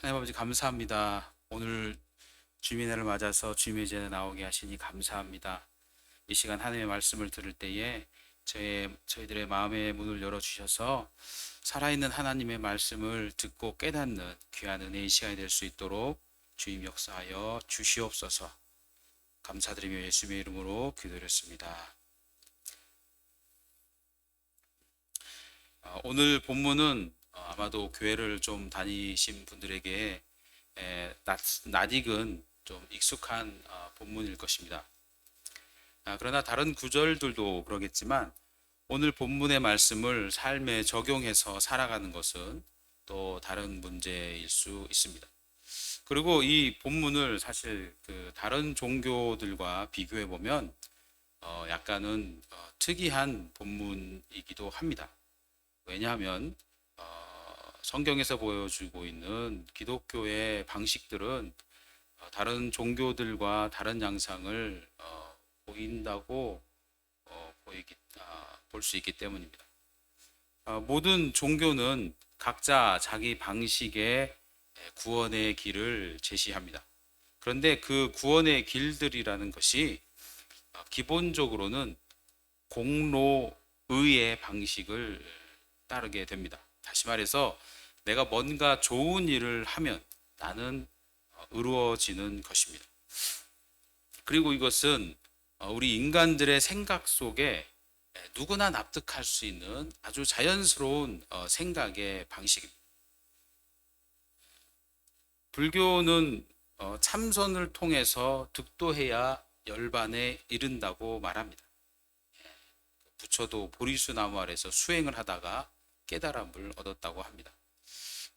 하나님 아버지 감사합니다. 오늘 주님의 날을 맞아서 주님의 전에 나오게 하시니 감사합니다. 이 시간 하나님의 말씀을 들을 때에 저희들의 마음의 문을 열어주셔서 살아있는 하나님의 말씀을 듣고 깨닫는 귀한 은혜의 시간이 될 수 있도록 주님 역사하여 주시옵소서. 감사드리며 예수님의 이름으로 기도드렸습니다. 오늘 본문은 아마도 교회를 좀 다니신 분들에게 낯익은 좀 익숙한 본문일 것입니다. 그러나 다른 구절들도 그러겠지만 오늘 본문의 말씀을 삶에 적용해서 살아가는 것은 또 다른 문제일 수 있습니다. 그리고 이 본문을 사실 그 다른 종교들과 비교해 보면 약간은 특이한 본문이기도 합니다. 왜냐하면 성경에서 보여주고 있는 기독교의 방식들은 다른 종교들과 다른 양상을 보인다고 볼 수 있기 때문입니다. 모든 종교는 각자 자기 방식의 구원의 길을 제시합니다. 그런데 그 구원의 길들이라는 것이 기본적으로는 공로의의 방식을 따르게 됩니다. 다시 말해서 내가 뭔가 좋은 일을 하면 나는 의로워지는 것입니다. 그리고 이것은 우리 인간들의 생각 속에 누구나 납득할 수 있는 아주 자연스러운 생각의 방식입니다. 불교는 참선을 통해서 득도해야 열반에 이른다고 말합니다. 부처도 보리수 나무 아래서 수행을 하다가 깨달음을 얻었다고 합니다.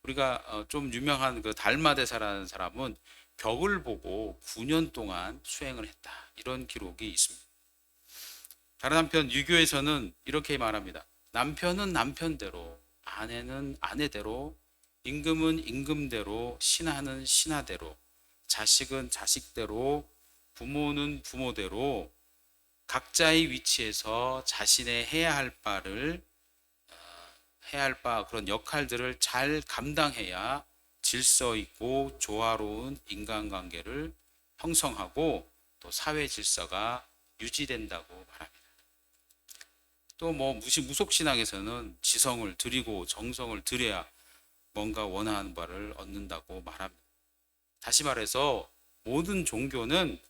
우리가 좀 유명한 그 달마대사라는 사람은 벽을 보고 9년 동안 수행을 했다. 이런 기록이 있습니다. 다른 한편 유교에서는 이렇게 말합니다. 남편은 남편대로, 아내는 아내대로, 임금은 임금대로, 신하는 신하대로, 자식은 자식대로, 부모는 부모대로 각자의 위치에서 자신의 해야 할 바 그런 역할들을 잘 감당해야 질서 있고 조화로운 인간관계를 형성하고 또 사회 질서가 유지된다고 말합니다. 또 무속신앙에서는 지성을 들이고 정성을 들여야 뭔가 원하는 바를 얻는다고 말합니다. 다시 말해서 모든 종교는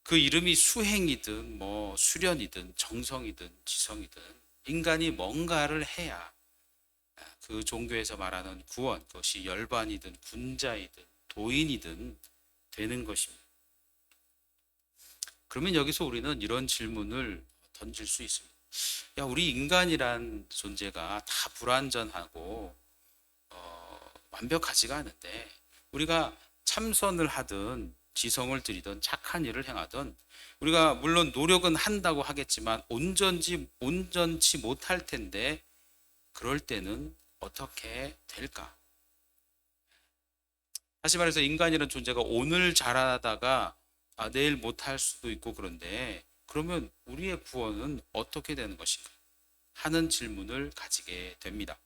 그 이름이 수행이든 수련이든 정성이든 지성이든 인간이 뭔가를 해야 그 종교에서 말하는 구원, 그것이 열반이든 군자이든 도인이든 되는 것입니다. 그러면 여기서 우리는 이런 질문을 던질 수 있습니다. 우리 인간이란 존재가 다 불완전하고 완벽하지가 않은데 우리가 참선을 하든 지성을 들이든 착한 일을 행하든 우리가 물론 노력은 한다고 하겠지만 온전치 못할 텐데 그럴 때는 어떻게 될까? 다시 말해서 인간이라는 존재가 오늘 잘하다가 내일 못할 수도 있고 그런데 그러면 우리의 구원은 어떻게 되는 것인가? 하는 질문을 가지게 됩니다.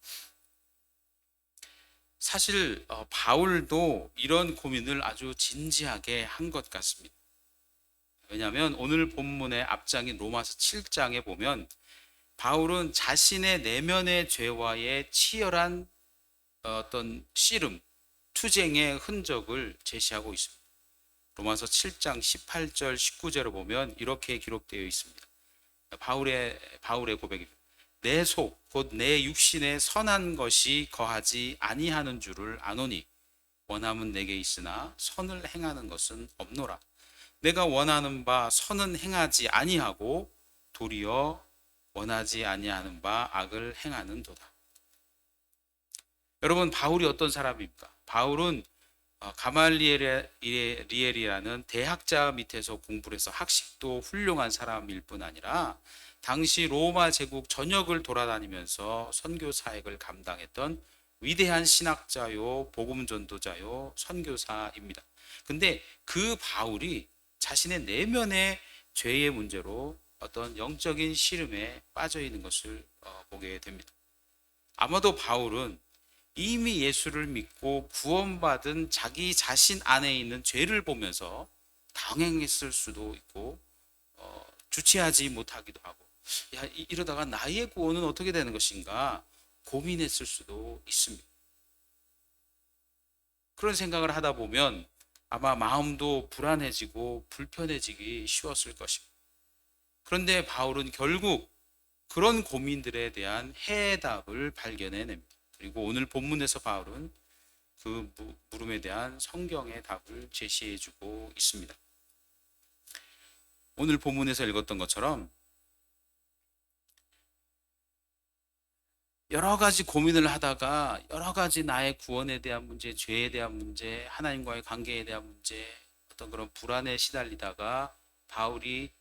사실 바울도 이런 고민을 아주 진지하게 한 것 같습니다. 왜냐하면 오늘 본문의 앞장인 로마서 7장에 보면 바울은 자신의 내면의 죄와의 치열한 어떤 씨름, 투쟁의 흔적을 제시하고 있습니다. 로마서 7장 18절 19절을 보면 이렇게 기록되어 있습니다. 바울의 고백입니다. 내 속 곧 내 육신에 선한 것이 거하지 아니하는 줄을 아노니 원함은 내게 있으나 선을 행하는 것은 없노라. 내가 원하는 바 선은 행하지 아니하고 도리어 원하지 아니하는 바 악을 행하는도다. 여러분, 바울이 어떤 사람입니까? 바울은 가말리엘이라는 대학자 밑에서 공부를 해서 학식도 훌륭한 사람일 뿐 아니라 당시 로마 제국 전역을 돌아다니면서 선교 사역을 감당했던 위대한 신학자요, 복음 전도자요, 선교사입니다. 근데 그 바울이 자신의 내면의 죄의 문제로 어떤 영적인 시름에 빠져 있는 것을 보게 됩니다. 아마도 바울은 이미 예수를 믿고 구원받은 자기 자신 안에 있는 죄를 보면서 당황했을 수도 있고 주체하지 못하기도 하고, 이러다가 나의 구원은 어떻게 되는 것인가 고민했을 수도 있습니다. 그런 생각을 하다 보면 아마 마음도 불안해지고 불편해지기 쉬웠을 것입니다. 그런데 바울은 결국 그런 고민들에 대한 해답을 발견해냅니다. 그리고 오늘 본문에서 바울은 그 물음에 대한 성경의 답을 제시해주고 있습니다. 오늘 본문에서 읽었던 것처럼 여러 가지 고민을 하다가 여러 가지 나의 구원에 대한 문제, 죄에 대한 문제, 하나님과의 관계에 대한 문제, 어떤 그런 불안에 시달리다가 바울이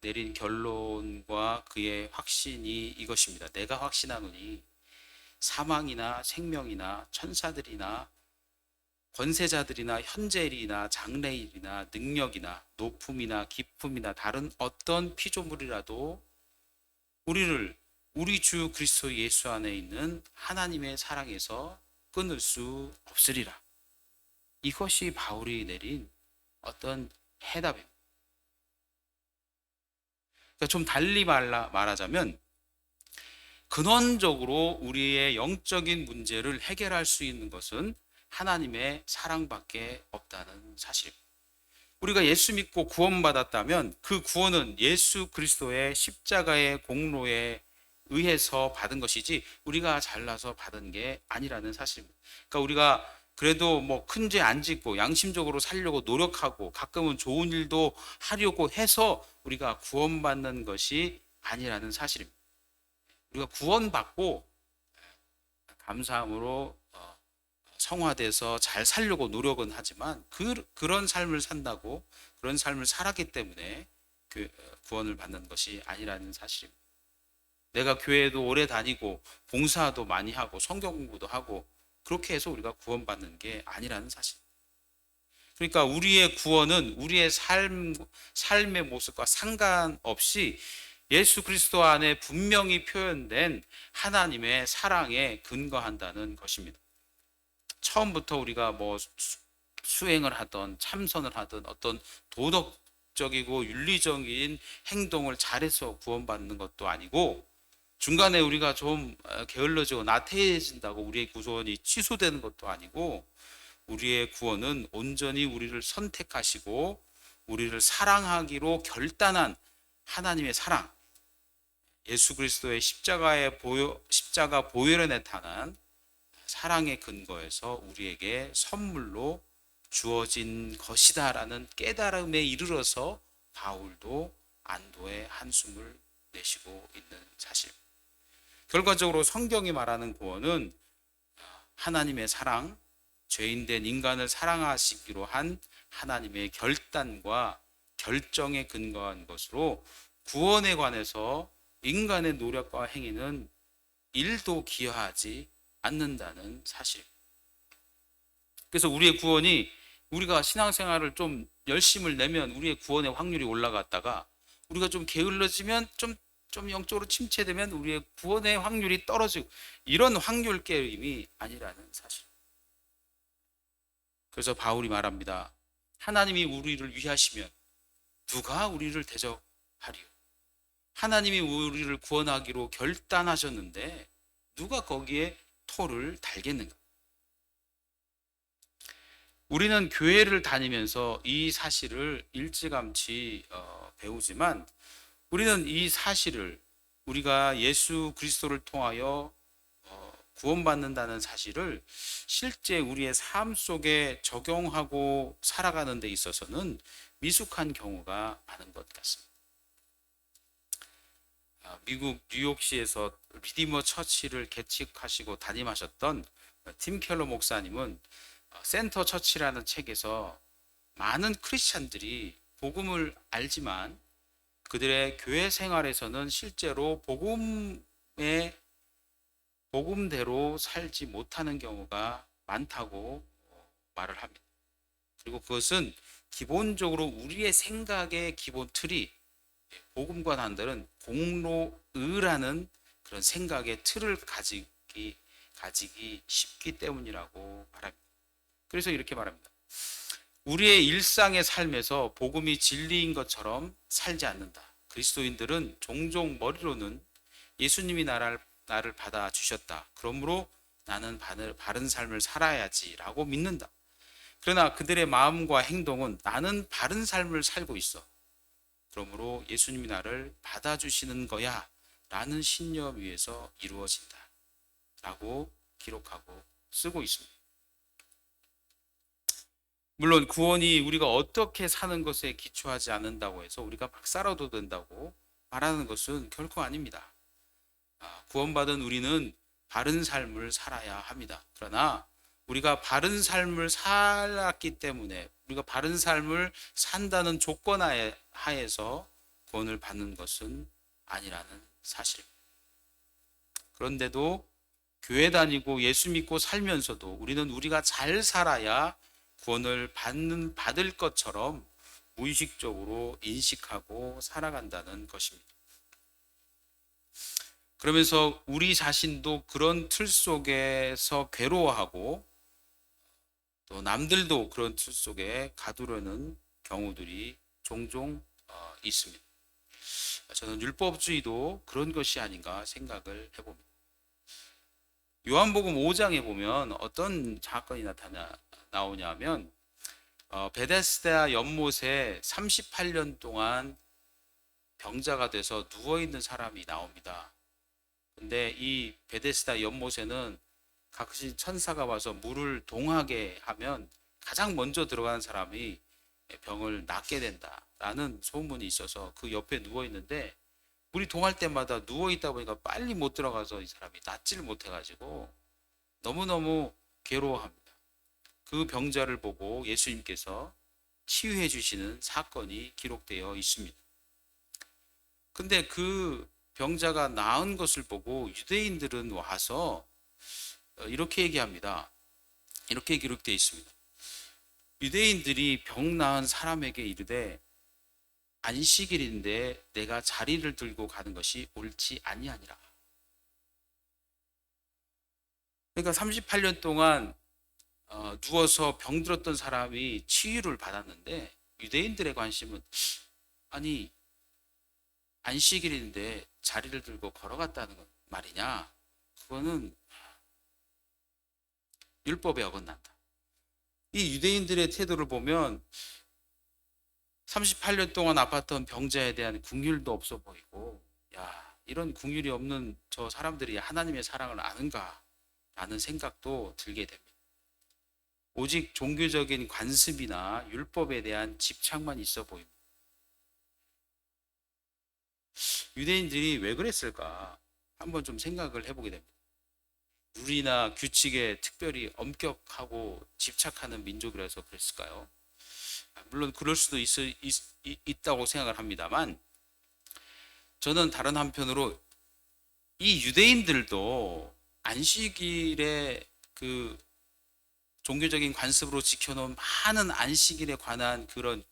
내린 결론과 그의 확신이 이것입니다. 내가 확신하노니 사망이나 생명이나 천사들이나 권세자들이나 현재일이나 장래일이나 능력이나 높음이나 깊음이나 다른 어떤 피조물이라도 우리 주 그리스도 예수 안에 있는 하나님의 사랑에서 끊을 수 없으리라. 이것이 바울이 내린 어떤 해답입니다. 그러니까 좀 달리 말하자면 근원적으로 우리의 영적인 문제를 해결할 수 있는 것은 하나님의 사랑밖에 없다는 사실입니다. 우리가 예수 믿고 구원받았다면 그 구원은 예수 그리스도의 십자가의 공로에 의해서 받은 것이지 우리가 잘나서 받은 게 아니라는 사실입니다. 그러니까 우리가 그래도 뭐 큰 죄 안 짓고 양심적으로 살려고 노력하고 가끔은 좋은 일도 하려고 해서 우리가 구원받는 것이 아니라는 사실입니다. 우리가 구원받고 감사함으로 성화돼서 잘 살려고 노력은 하지만 그런 삶을 산다고 그런 삶을 살았기 때문에 그 구원을 받는 것이 아니라는 사실입니다. 내가 교회도 오래 다니고 봉사도 많이 하고 성경 공부도 하고 그렇게 해서 우리가 구원받는 게 아니라는 사실. 그러니까 우리의 구원은 우리의 삶의 모습과 상관없이 예수 그리스도 안에 분명히 표현된 하나님의 사랑에 근거한다는 것입니다. 처음부터 우리가 뭐 수행을 하던 참선을 하던 어떤 도덕적이고 윤리적인 행동을 잘해서 구원받는 것도 아니고 중간에 우리가 좀 게을러지고 나태해진다고 우리의 구원이 취소되는 것도 아니고 우리의 구원은 온전히 우리를 선택하시고 우리를 사랑하기로 결단한 하나님의 사랑, 예수 그리스도의 십자가 보혈에 나타난 사랑의 근거에서 우리에게 선물로 주어진 것이다라는 깨달음에 이르러서 바울도 안도의 한숨을 내쉬고 있는 사실. 결과적으로 성경이 말하는 구원은 하나님의 사랑, 죄인된 인간을 사랑하시기로 한 하나님의 결단과 결정에 근거한 것으로 구원에 관해서 인간의 노력과 행위는 일도 기여하지 않는다는 사실. 그래서 우리의 구원이 우리가 신앙생활을 좀 열심을 내면 우리의 구원의 확률이 올라갔다가 우리가 좀 게을러지면 좀 영적으로 침체되면 우리의 구원의 확률이 떨어지고 이런 확률 게임이 아니라는 사실. 그래서 바울이 말합니다. 하나님이 우리를 위하시면 누가 우리를 대적하리요? 하나님이 우리를 구원하기로 결단하셨는데 누가 거기에 토를 달겠는가? 우리는 교회를 다니면서 이 사실을 일찌감치 배우지만 우리는 이 사실을 우리가 예수 그리스도를 통하여 구원받는다는 사실을 실제 우리의 삶 속에 적용하고 살아가는 데 있어서는 미숙한 경우가 많은 것 같습니다. 미국 뉴욕시에서 리디머 처치를 개척하시고 담임하셨던 팀 켈러 목사님은 센터 처치라는 책에서 많은 크리스찬들이 복음을 알지만 그들의 교회 생활에서는 실제로 복음대로 살지 못하는 경우가 많다고 말을 합니다. 그리고 그것은 기본적으로 우리의 생각의 기본 틀이 복음과 남들은 공로의라는 그런 생각의 틀을 가지기 쉽기 때문이라고 말합니다. 그래서 이렇게 말합니다. 우리의 일상의 삶에서 복음이 진리인 것처럼 살지 않는다. 그리스도인들은 종종 머리로는 예수님이 나를 받아주셨다. 그러므로 나는 바른 삶을 살아야지라고 믿는다. 그러나 그들의 마음과 행동은 나는 바른 삶을 살고 있어. 그러므로 예수님이 나를 받아주시는 거야 라는 신념 위에서 이루어진다. 라고 기록하고 쓰고 있습니다. 물론 구원이 우리가 어떻게 사는 것에 기초하지 않는다고 해서 우리가 막 살아도 된다고 말하는 것은 결코 아닙니다. 구원받은 우리는 바른 삶을 살아야 합니다. 그러나 우리가 바른 삶을 살았기 때문에 우리가 바른 삶을 산다는 조건 하에서 구원을 받는 것은 아니라는 사실입니다. 그런데도 교회 다니고 예수 믿고 살면서도 우리는 우리가 잘 살아야 구원을 받을 것처럼 무의식적으로 인식하고 살아간다는 것입니다. 그러면서 우리 자신도 그런 틀 속에서 괴로워하고 또 남들도 그런 틀 속에 가두려는 경우들이 종종 있습니다. 저는 율법주의도 그런 것이 아닌가 생각을 해봅니다. 요한복음 5장에 보면 어떤 사건이 나오냐면 베데스다 연못에 38년 동안 병자가 돼서 누워있는 사람이 나옵니다. 근데 이 베데스다 연못에는 각시 천사가 와서 물을 동하게 하면 가장 먼저 들어가는 사람이 병을 낫게 된다라는 소문이 있어서 그 옆에 누워 있는데 물이 동할 때마다 누워 있다 보니까 빨리 못 들어가서 이 사람이 낫지를 못해가지고 너무너무 괴로워합니다. 그 병자를 보고 예수님께서 치유해 주시는 사건이 기록되어 있습니다. 근데 그 병자가 나은 것을 보고 유대인들은 와서 이렇게 얘기합니다. 이렇게 기록되어 있습니다. 유대인들이 병 나은 사람에게 이르되 안식일인데 내가 자리를 들고 가는 것이 옳지 아니하니라. 그러니까 38년 동안 누워서 병들었던 사람이 치유를 받았는데 유대인들의 관심은 아니 안식일인데 자리를 들고 걸어갔다는 말이냐? 그거는 율법에 어긋난다. 이 유대인들의 태도를 보면 38년 동안 아팠던 병자에 대한 긍휼도 없어 보이고, 야, 이런 긍휼이 없는 저 사람들이 하나님의 사랑을 아는가? 라는 생각도 들게 됩니다. 오직 종교적인 관습이나 율법에 대한 집착만 있어 보입니다. 유대인들이 왜 그랬을까? 한번 좀 생각을 해보게 됩니다. 룰이나 규칙에 특별히 엄격하고 집착하는 민족이라서 그랬을까요? 물론 그럴 수도 있다고 생각을 합니다만 저는 다른 한편으로 이 유대인들도 안식일에 그 종교적인 관습으로 지켜놓은 많은 안식일에 관한 그런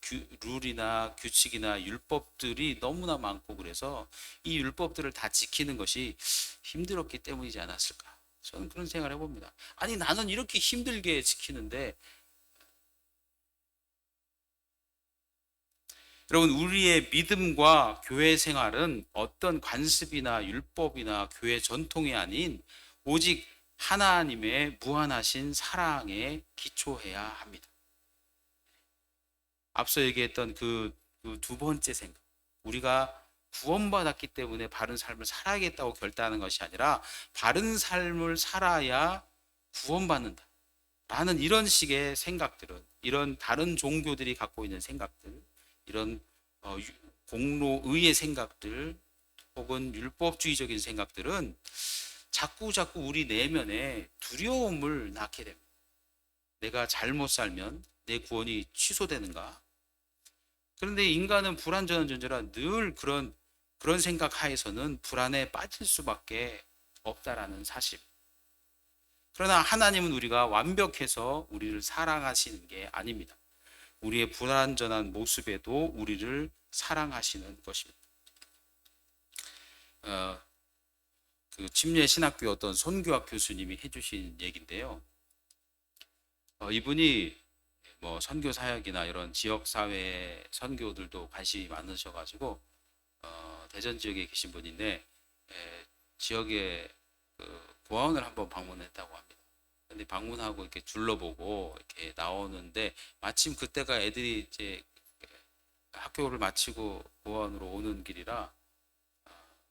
룰이나 규칙이나 율법들이 너무나 많고 그래서 이 율법들을 다 지키는 것이 힘들었기 때문이지 않았을까? 저는 그런 생각을 해봅니다. 아니 나는 이렇게 힘들게 지키는데 여러분 우리의 믿음과 교회 생활은 어떤 관습이나 율법이나 교회 전통이 아닌 오직 하나님의 무한하신 사랑에 기초해야 합니다. 앞서 얘기했던 그 두 번째 생각, 우리가 구원받았기 때문에 바른 삶을 살아야겠다고 결단하는 것이 아니라 바른 삶을 살아야 구원받는다 라는 이런 식의 생각들은, 이런 다른 종교들이 갖고 있는 생각들, 이런 공로의의 생각들 혹은 율법주의적인 생각들은 자꾸 우리 내면에 두려움을 낳게 됩니다. 내가 잘못 살면 내 구원이 취소되는가? 그런데 인간은 불완전한 존재라 늘 그런 생각 하에서는 불안에 빠질 수밖에 없다라는 사실. 그러나 하나님은 우리가 완벽해서 우리를 사랑하시는 게 아닙니다. 우리의 불완전한 모습에도 우리를 사랑하시는 것입니다. 그 침례 신학교 어떤 선교학 교수님이 해주신 얘기인데요. 이분이 뭐 선교 사역이나 이런 지역 사회 선교들도 관심이 많으셔가지고 대전 지역에 계신 분인데 지역에 그 고아원을 한번 방문했다고 합니다. 근데 방문하고 이렇게 둘러보고 이렇게 나오는데 마침 그때가 애들이 이제 학교를 마치고 고아원으로 오는 길이라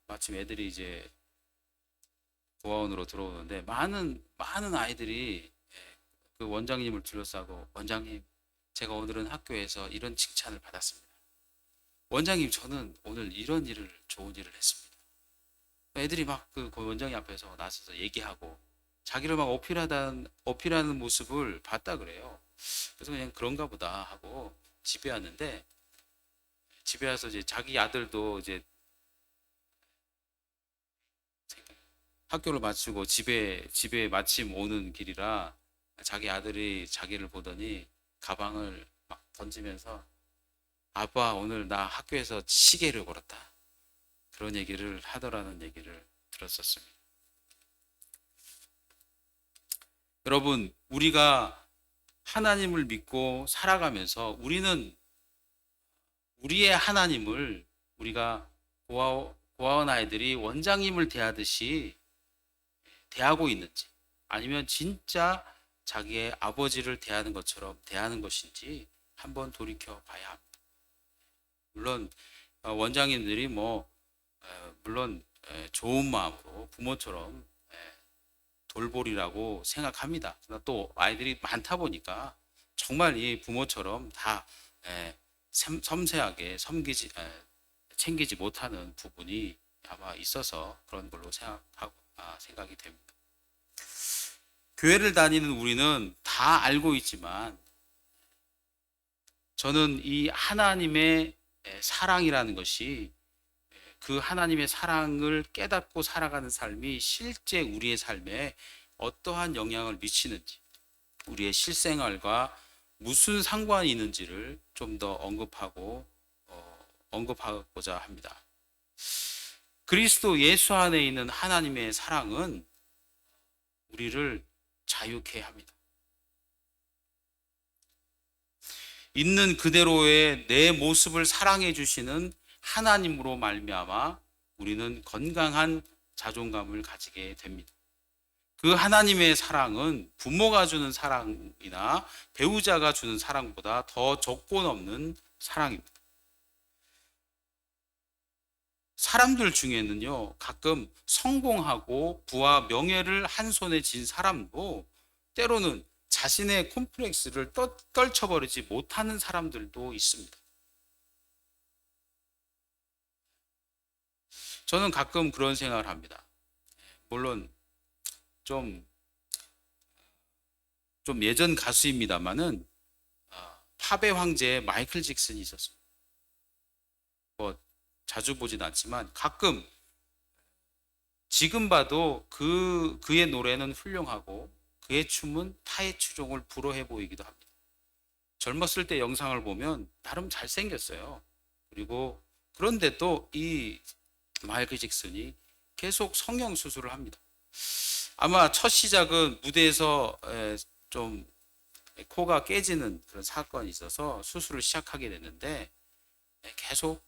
마침 애들이 이제 고아원으로 들어오는데 많은 아이들이 그 원장님을 둘러싸고 원장님 제가 오늘은 학교에서 이런 칭찬을 받았습니다. 원장님 저는 오늘 이런 일을 좋은 일을 했습니다. 애들이 막 그 원장님 앞에서 나서서 얘기하고 자기를 막 어필하는 모습을 봤다 그래요. 그래서 그냥 그런가 보다 하고 집에 왔는데 집에 와서 이제 자기 아들도 이제 학교를 마치고 집에 마침 오는 길이라 자기 아들이 자기를 보더니 가방을 막 던지면서 아빠 오늘 나 학교에서 시계를 걸었다. 그런 얘기를 하더라는 얘기를 들었었습니다. 여러분, 우리가 하나님을 믿고 살아가면서 우리는 우리의 하나님을 우리가 고아원 아이들이 원장님을 대하듯이 대하고 있는지 아니면 진짜 자기의 아버지를 대하는 것처럼 대하는 것인지 한번 돌이켜 봐야 합니다. 물론 원장님들이 물론 좋은 마음으로 부모처럼 돌보리라고 생각합니다. 그러나 또 아이들이 많다 보니까 정말 이 부모처럼 다 섬세하게 챙기지 못하는 부분이 아마 있어서 그런 걸로 생각이 됩니다. 교회를 다니는 우리는 다 알고 있지만 저는 이 하나님의 사랑이라는 것이 그 하나님의 사랑을 깨닫고 살아가는 삶이 실제 우리의 삶에 어떠한 영향을 미치는지 우리의 실생활과 무슨 상관이 있는지를 좀 더 언급하고자 합니다. 그리스도 예수 안에 있는 하나님의 사랑은 우리를 자유케 합니다. 있는 그대로의 내 모습을 사랑해 주시는 하나님으로 말미암아 우리는 건강한 자존감을 가지게 됩니다. 그 하나님의 사랑은 부모가 주는 사랑이나 배우자가 주는 사랑보다 더 조건 없는 사랑입니다. 사람들 중에는요, 가끔 성공하고 부와 명예를 한 손에 쥔 사람도 때로는 자신의 콤플렉스를 떨쳐버리지 못하는 사람들도 있습니다. 저는 가끔 그런 생각을 합니다. 물론 좀 예전 가수입니다만은 팝의 황제 마이클 잭슨이 있었습니다. 자주 보진 않지만 가끔 지금 봐도 그의 노래는 훌륭하고 그의 춤은 타의 추종을 불허해 보이기도 합니다. 젊었을 때 영상을 보면 나름 잘생겼어요. 그리고 그런데 또 이 마이클 잭슨이 계속 성형 수술을 합니다. 아마 첫 시작은 무대에서 좀 코가 깨지는 그런 사건이 있어서 수술을 시작하게 됐는데 계속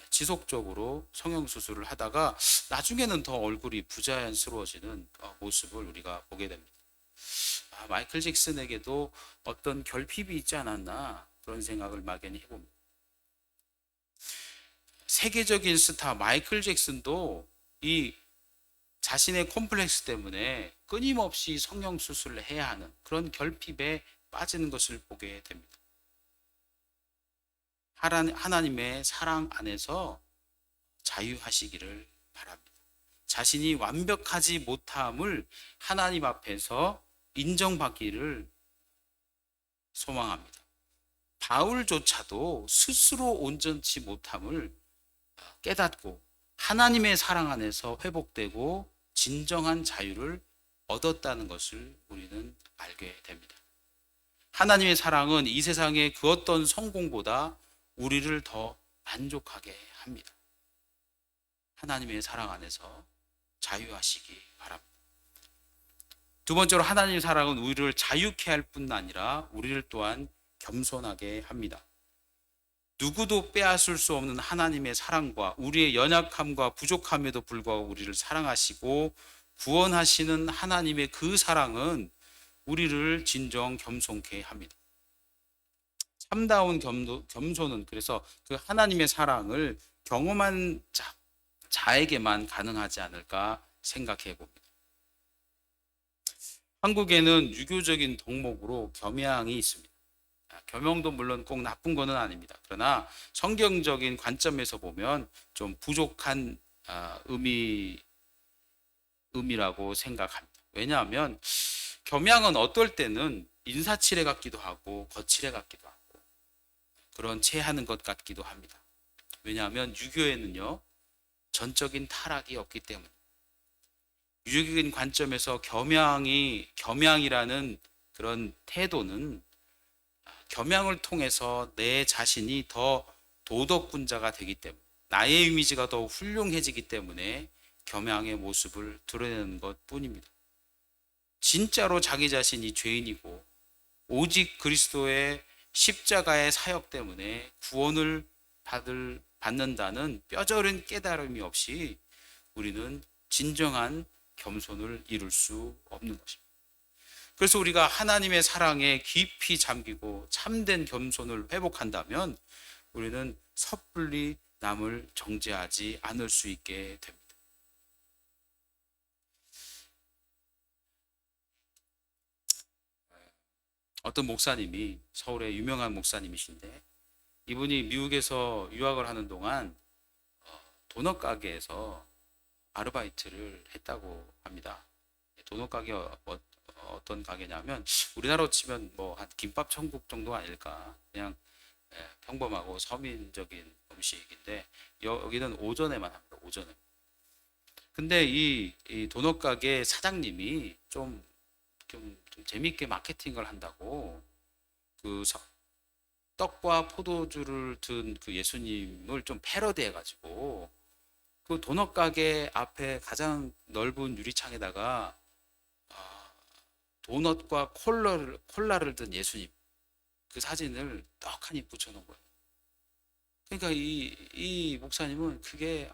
지속적으로 성형수술을 하다가 나중에는 더 얼굴이 부자연스러워지는 모습을 우리가 보게 됩니다. 마이클 잭슨에게도 어떤 결핍이 있지 않았나 그런 생각을 막연히 해봅니다. 세계적인 스타 마이클 잭슨도 이 자신의 콤플렉스 때문에 끊임없이 성형수술을 해야 하는 그런 결핍에 빠지는 것을 보게 됩니다. 하나님의 사랑 안에서 자유하시기를 바랍니다. 자신이 완벽하지 못함을 하나님 앞에서 인정받기를 소망합니다. 바울조차도 스스로 온전치 못함을 깨닫고 하나님의 사랑 안에서 회복되고 진정한 자유를 얻었다는 것을 우리는 알게 됩니다. 하나님의 사랑은 이 세상의 그 어떤 성공보다 우리를 더 만족하게 합니다. 하나님의 사랑 안에서 자유하시기 바랍니다. 두 번째로 하나님의 사랑은 우리를 자유케 할 뿐 아니라 우리를 또한 겸손하게 합니다. 누구도 빼앗을 수 없는 하나님의 사랑과 우리의 연약함과 부족함에도 불구하고 우리를 사랑하시고 구원하시는 하나님의 그 사랑은 우리를 진정 겸손케 합니다. 참다운 겸손은 그래서 그 하나님의 사랑을 경험한 자에게만 가능하지 않을까 생각해 봅니다. 한국에는 유교적인 덕목으로 겸양이 있습니다. 겸용도 물론 꼭 나쁜 것은 아닙니다. 그러나 성경적인 관점에서 보면 좀 부족한 의미라고 생각합니다. 왜냐하면 겸양은 어떨 때는 인사치레 같기도 하고 거칠애 같기도 하고 그런 체하는 것 같기도 합니다. 왜냐하면 유교에는요 전적인 타락이 없기 때문에 유교적인 관점에서 겸양이라는 그런 태도는 겸양을 통해서 내 자신이 더 도덕군자가 되기 때문에 나의 이미지가 더 훌륭해지기 때문에 겸양의 모습을 드러내는 것 뿐입니다. 진짜로 자기 자신이 죄인이고 오직 그리스도의 십자가의 사역 때문에 구원을 받는다는 뼈저린 깨달음이 없이 우리는 진정한 겸손을 이룰 수 없는 것입니다. 그래서 우리가 하나님의 사랑에 깊이 잠기고 참된 겸손을 회복한다면 우리는 섣불리 남을 정죄하지 않을 수 있게 됩니다. 어떤 목사님이 서울의 유명한 목사님이신데 이분이 미국에서 유학을 하는 동안 도넛 가게에서 아르바이트를 했다고 합니다. 도넛 가게 어떤 가게냐면 우리나라로 치면 뭐 한 김밥 천국 정도 아닐까. 그냥 평범하고 서민적인 음식인데 여기는 오전에만 합니다. 오전에. 근데 이 도넛 가게 사장님이 좀 재밌게 마케팅을 한다고 그 떡과 포도주를 든 그 예수님을 좀 패러디해 가지고 그 도넛 가게 앞에 가장 넓은 유리창에다가 도넛과 콜라를 든 예수님 그 사진을 떡하니 붙여놓은 거예요. 그러니까 이 목사님은 그게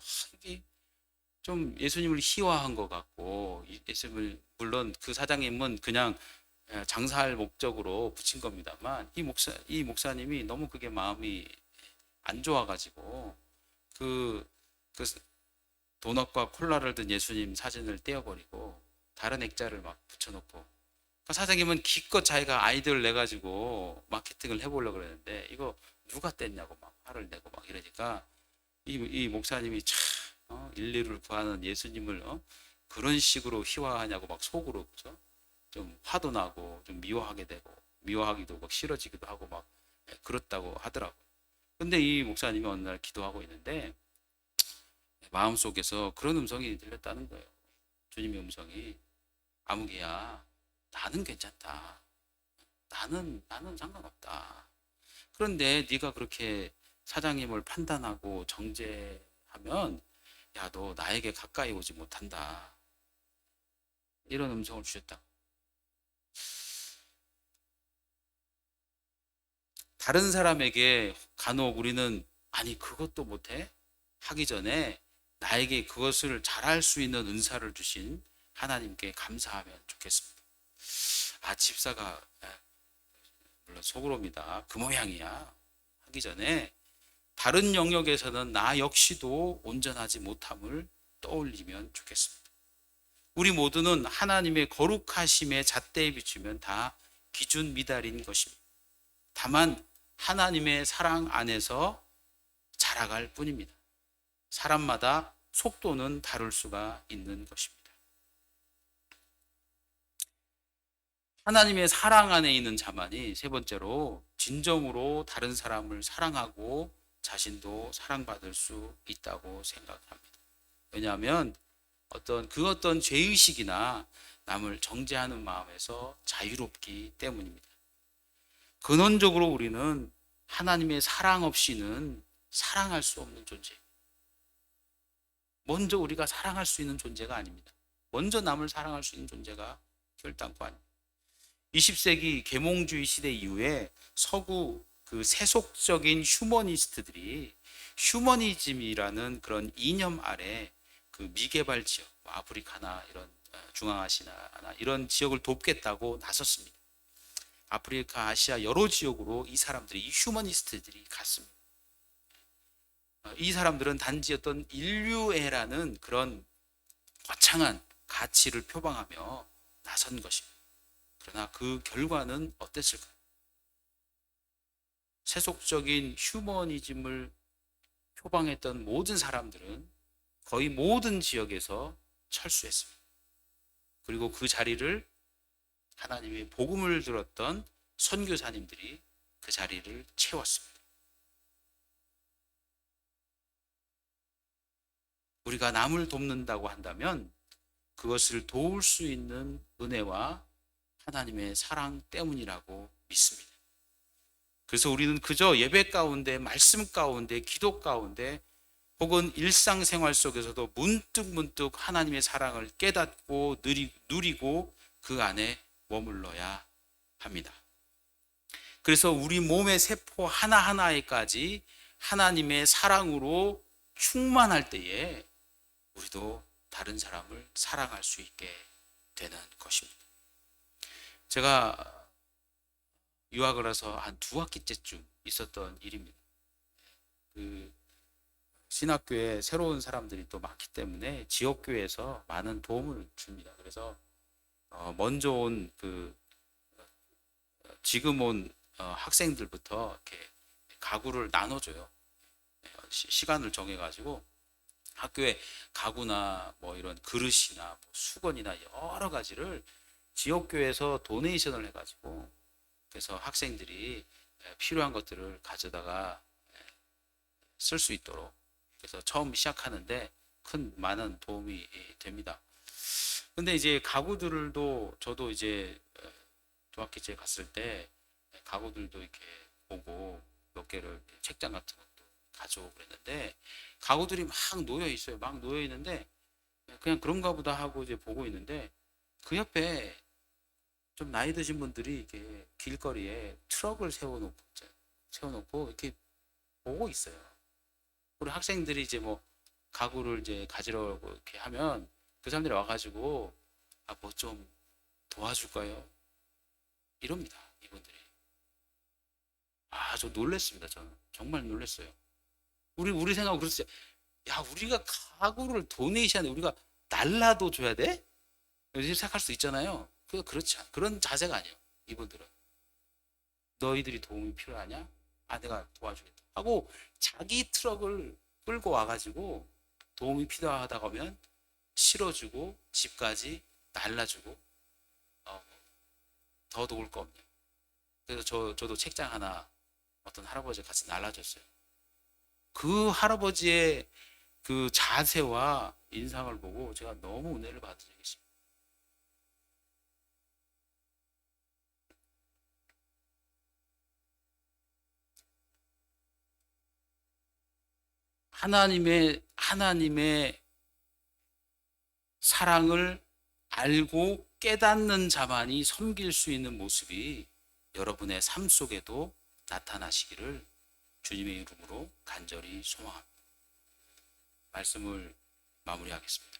좀 예수님을 희화한 것 같고 예수님을 물론 그 사장님은 그냥 장사할 목적으로 붙인 겁니다만 이 목사님이 너무 그게 마음이 안 좋아가지고 그 도넛과 콜라를 든 예수님 사진을 떼어버리고 다른 액자를 막 붙여놓고 그 사장님은 기껏 자기가 아이디어를 내가지고 마케팅을 해보려고 그랬는데 이거 누가 뗐냐고 막 화를 내고 막 이러니까 이 목사님이 참 인류를 구하는 예수님을 그런 식으로 희화하냐고 막 속으로 그죠? 좀 화도 나고 좀 미워하게 되고 미워하기도 막 싫어지기도 하고 막 그렇다고 하더라고요. 근데 이 목사님이 어느 날 기도하고 있는데 마음속에서 그런 음성이 들렸다는 거예요. 주님의 음성이 아무개야 나는 괜찮다. 나는 상관없다. 그런데 네가 그렇게 사장님을 판단하고 정죄하면 야, 너 나에게 가까이 오지 못한다. 이런 음성을 주셨다. 다른 사람에게 간혹 우리는 아니 그것도 못해? 하기 전에 나에게 그것을 잘할 수 있는 은사를 주신 하나님께 감사하면 좋겠습니다. 집사가 물론 속으로입니다. 그 모양이야. 하기 전에 다른 영역에서는 나 역시도 온전하지 못함을 떠올리면 좋겠습니다. 우리 모두는 하나님의 거룩하심의 잣대에 비추면 다 기준 미달인 것입니다. 다만 하나님의 사랑 안에서 자라갈 뿐입니다. 사람마다 속도는 다를 수가 있는 것입니다. 하나님의 사랑 안에 있는 자만이 세 번째로 진정으로 다른 사람을 사랑하고 자신도 사랑받을 수 있다고 생각합니다. 왜냐하면 어떤 죄의식이나 남을 정죄하는 마음에서 자유롭기 때문입니다. 근원적으로 우리는 하나님의 사랑 없이는 사랑할 수 없는 존재입니다. 먼저 우리가 사랑할 수 있는 존재가 아닙니다. 먼저 남을 사랑할 수 있는 존재가 결단코 아닙니다. 20세기 계몽주의 시대 이후에 서구 그 세속적인 휴머니스트들이 휴머니즘이라는 그런 이념 아래 그 미개발 지역, 아프리카나 이런 중앙아시아나 이런 지역을 돕겠다고 나섰습니다. 아프리카, 아시아 여러 지역으로 이 사람들이, 이 휴머니스트들이 갔습니다. 이 사람들은 단지 어떤 인류애라는 그런 거창한 가치를 표방하며 나선 것입니다. 그러나 그 결과는 어땠을까요? 세속적인 휴머니즘을 표방했던 모든 사람들은 거의 모든 지역에서 철수했습니다. 그리고 그 자리를 하나님의 복음을 들었던 선교사님들이 그 자리를 채웠습니다. 우리가 남을 돕는다고 한다면 그것을 도울 수 있는 은혜와 하나님의 사랑 때문이라고 믿습니다. 그래서 우리는 그저 예배 가운데, 말씀 가운데, 기도 가운데 혹은 일상생활 속에서도 문득문득 하나님의 사랑을 깨닫고 누리고 그 안에 머물러야 합니다. 그래서 우리 몸의 세포 하나하나에까지 하나님의 사랑으로 충만할 때에 우리도 다른 사람을 사랑할 수 있게 되는 것입니다. 제가 유학을 해서 한 2학기째쯤 있었던 일입니다. 그 신학교에 새로운 사람들이 또 많기 때문에 지역교회에서 많은 도움을 줍니다. 그래서 먼저 온 지금 온 학생들부터 이렇게 가구를 나눠줘요. 시간을 정해가지고 학교에 가구나 뭐 이런 그릇이나 뭐 수건이나 여러 가지를 지역교회에서 도네이션을 해가지고 그래서 학생들이 필요한 것들을 가져다가 쓸 수 있도록 그래서 처음 시작하는데 많은 도움이 됩니다. 근데 이제 가구들도 저도 이제 중학기째 갔을 때 가구들도 이렇게 보고 몇 개를 책장 같은 것도 가져오고 그랬는데 가구들이 막 놓여 있어요. 막 놓여 있는데 그냥 그런가 보다 하고 이제 보고 있는데 그 옆에 좀 나이 드신 분들이 이렇게 길거리에 트럭을 세워놓고 이렇게 보고 있어요. 우리 학생들이 이제 뭐 가구를 이제 가지러 이렇게 하면 그 사람들이 와가지고 뭐 좀 도와줄까요? 이럽니다. 이분들이. 저 놀랬습니다. 저는 정말 놀랬어요. 우리 생각은 그렇지. 야, 우리가 가구를 도네이션에 우리가 날라도 줘야 돼? 이렇게 생각할 수 있잖아요. 그렇지 않아. 그런 자세가 아니에요. 이분들은 너희들이 도움이 필요하냐? 내가 도와주겠다 하고 자기 트럭을 끌고 와가지고 도움이 필요하다고 하면 실어주고 집까지 날라주고 더 도울 거 없냐. 그래서 저도 책장 하나 어떤 할아버지가 같이 날라줬어요. 그 할아버지의 그 자세와 인상을 보고 제가 너무 은혜를 받은 적이 있습니다. 하나님의 사랑을 알고 깨닫는 자만이 섬길 수 있는 모습이 여러분의 삶 속에도 나타나시기를 주님의 이름으로 간절히 소망합니다. 말씀을 마무리하겠습니다.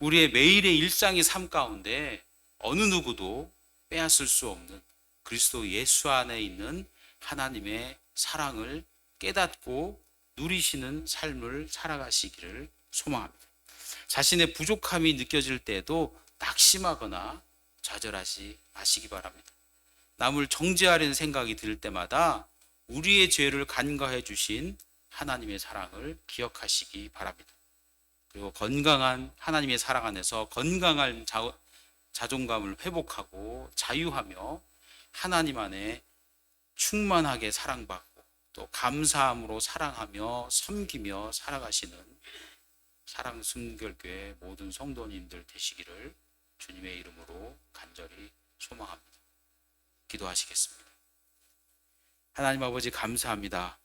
우리의 매일의 일상의 삶 가운데 어느 누구도 빼앗을 수 없는 그리스도 예수 안에 있는 하나님의 사랑을 깨닫고 누리시는 삶을 살아가시기를 소망합니다. 자신의 부족함이 느껴질 때에도 낙심하거나 좌절하지 마시기 바랍니다. 남을 정죄하려는 생각이 들 때마다 우리의 죄를 간과해 주신 하나님의 사랑을 기억하시기 바랍니다. 그리고 건강한 하나님의 사랑 안에서 건강한 자존감을 회복하고 자유하며 하나님 안에 충만하게 사랑받고 또 감사함으로 사랑하며 섬기며 살아가시는 사랑 순결교회 모든 성도님들 되시기를 주님의 이름으로 간절히 소망합니다. 기도하시겠습니다. 하나님 아버지 감사합니다.